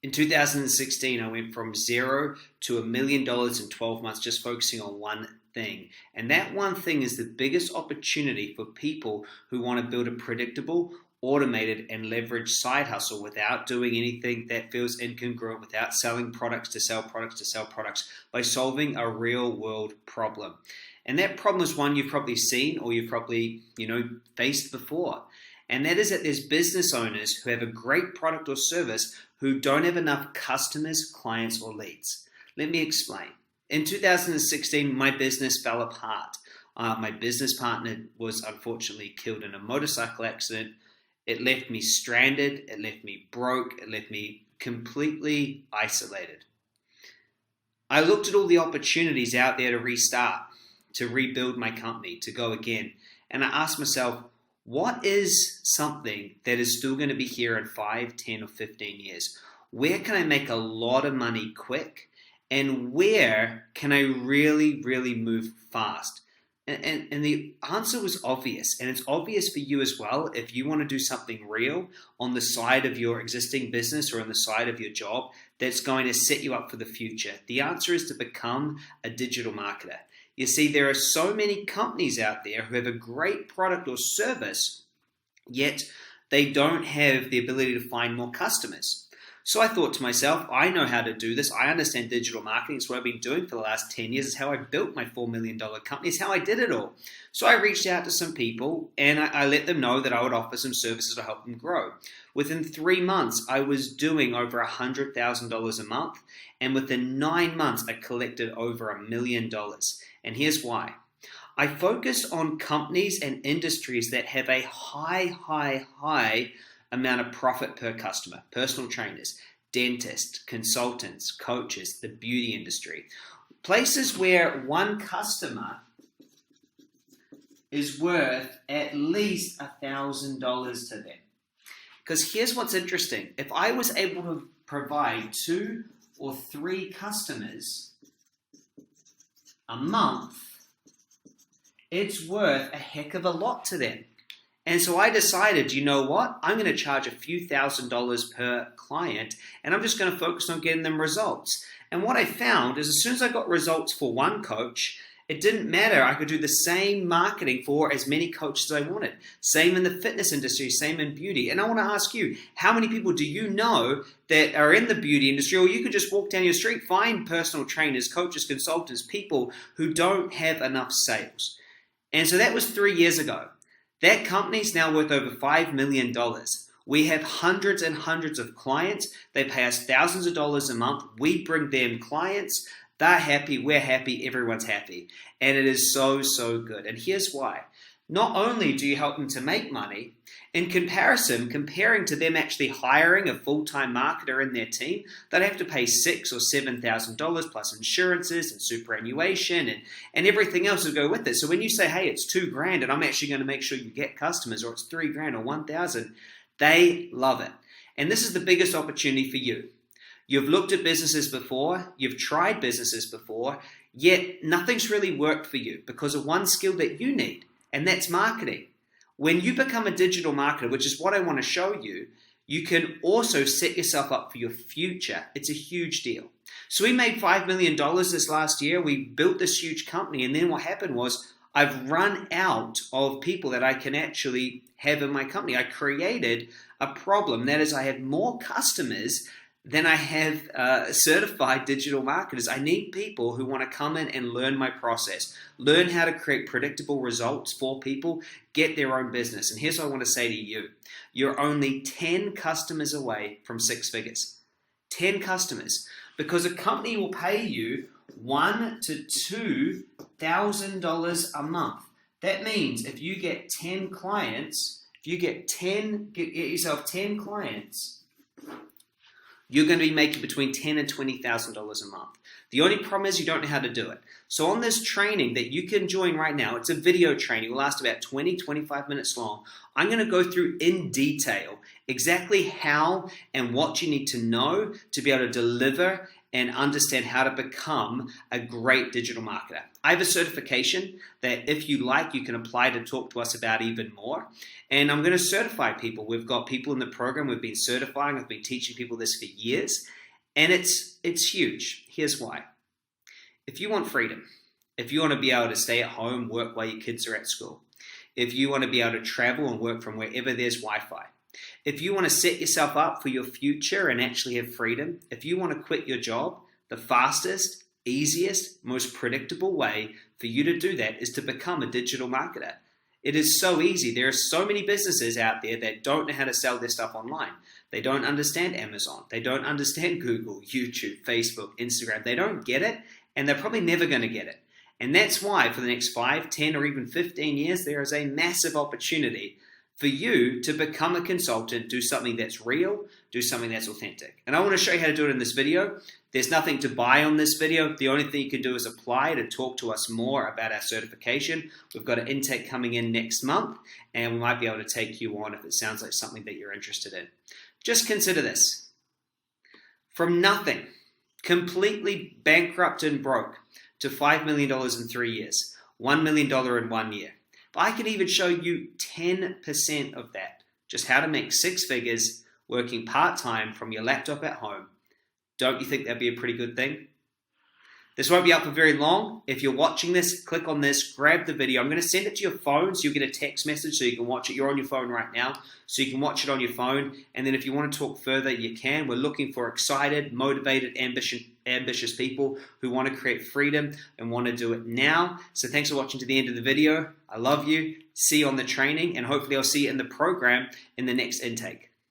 In 2016, I went from zero to $1 million in 12 months just focusing on one thing. And that one thing is the biggest opportunity for people who want to build a predictable, automated, and leveraged side hustle without doing anything that feels incongruent, without selling products to sell products to sell products, by solving a real world problem. And that problem is one you've probably seen or you've probably, faced before. And that is that there's business owners who have a great product or service who don't have enough customers, clients, or leads. Let me explain. In 2016, my business fell apart. My business partner was unfortunately killed in a motorcycle accident. It left me stranded, it left me broke, it left me completely isolated. I looked at all the opportunities out there to restart, to rebuild my company, to go again. And I asked myself, what is something that is still going to be here in 5, 10, or 15 years? Where can I make a lot of money quick? And where can I really, really move fast? And the answer was obvious. And it's obvious for you as well if you want to do something real on the side of your existing business or on the side of your job that's going to set you up for the future. The answer is to become a digital marketer. You see, there are so many companies out there who have a great product or service, yet they don't have the ability to find more customers. So I thought to myself, I know how to do this. I understand digital marketing. It's what I've been doing for the last 10 years. It's how I built my $4 million company. It's how I did it all. So I reached out to some people and I let them know that I would offer some services to help them grow. Within 3 months, I was doing over $100,000 a month. And within 9 months, I collected over $1 million. And here's why. I focused on companies and industries that have a high amount of profit per customer. Personal trainers, dentists, consultants, coaches, the beauty industry. Places where one customer is worth at least $1,000 to them. Because here's what's interesting. If I was able to provide 2 or 3 customers a month, it's worth a heck of a lot to them. And so I decided, you know what? I'm going to charge a few $1,000s per client, and I'm just going to focus on getting them results. And what I found is as soon as I got results for one coach, it didn't matter. I could do the same marketing for as many coaches as I wanted. Same in the fitness industry, same in beauty. And I want to ask you, how many people do you know that are in the beauty industry? Or you could just walk down your street, find personal trainers, coaches, consultants, people who don't have enough sales. And so that was 3 years ago. That company's now worth over $5 million. We have hundreds and hundreds of clients. They pay us thousands of dollars a month. We bring them clients. They're happy. We're happy. Everyone's happy. And it is so, so good. And here's why. Not only do you help them to make money, in comparison, comparing to them actually hiring a full-time marketer in their team, they'd have to pay $6,000 or $7,000 plus insurances and superannuation and everything else to go with it. So when you say, hey, it's $2,000 and I'm actually going to make sure you get customers, or it's $3,000 or $1,000, they love it. And this is the biggest opportunity for you. You've looked at businesses before, you've tried businesses before, yet nothing's really worked for you because of one skill that you need, and that's marketing. When you become a digital marketer, which is what I want to show you, you can also set yourself up for your future. It's a huge deal. So we made $5 million this last year. We built this huge company. And then what happened was I've run out of people that I can actually have in my company. I created a problem. That is, I have more customers than I have certified digital marketers. I need people who want to come in and learn my process, learn how to create predictable results for people, get their own business. And here's what I want to say to you. You're only 10 customers away from 6 figures. 10 customers. Because a company will pay you $1,000 to $2,000 a month. That means if you get 10 clients, get yourself 10 clients, you're going to be making between $10,000 and $20,000 a month. The only problem is you don't know how to do it. So on this training that you can join right now, it's a video training. It will last about 20, 25 minutes long. I'm going to go through in detail exactly how and what you need to know to be able to deliver and understand how to become a great digital marketer. I have a certification that if you like, you can apply to talk to us about even more. And I'm going to certify people. We've got people in the program we've been certifying. I've been teaching people this for years. And it's huge. Here's why. If you want freedom, if you want to be able to stay at home, work while your kids are at school, if you want to be able to travel and work from wherever there's Wi-Fi, if you want to set yourself up for your future and actually have freedom, if you want to quit your job, the fastest, easiest, most predictable way for you to do that is to become a digital marketer. It is so easy. There are so many businesses out there that don't know how to sell their stuff online. They don't understand Amazon. They don't understand Google, YouTube, Facebook, Instagram. They don't get it, and they're probably never going to get it. And that's why for the next 5, 10, or even 15 years, there is a massive opportunity for you to become a consultant, do something that's real, do something that's authentic. And I want to show you how to do it in this video. There's nothing to buy on this video. The only thing you can do is apply to talk to us more about our certification. We've got an intake coming in next month, and we might be able to take you on if it sounds like something that you're interested in. Just consider this. From nothing, completely bankrupt and broke, to $5 million in 3 years, $1 million in 1 year. I could even show you 10% of that, just how to make 6 figures working part-time from your laptop at home. Don't you think that'd be a pretty good thing? This won't be up for very long. If you're watching this, click on this, grab the video. I'm going to send it to your phone so you'll get a text message so you can watch it. You're on your phone right now, so you can watch it on your phone. And then if you want to talk further, you can. We're looking for excited, motivated, ambitious people who want to create freedom and want to do it now. So thanks for watching to the end of the video. I love you. See you on the training, and hopefully I'll see you in the program in the next intake.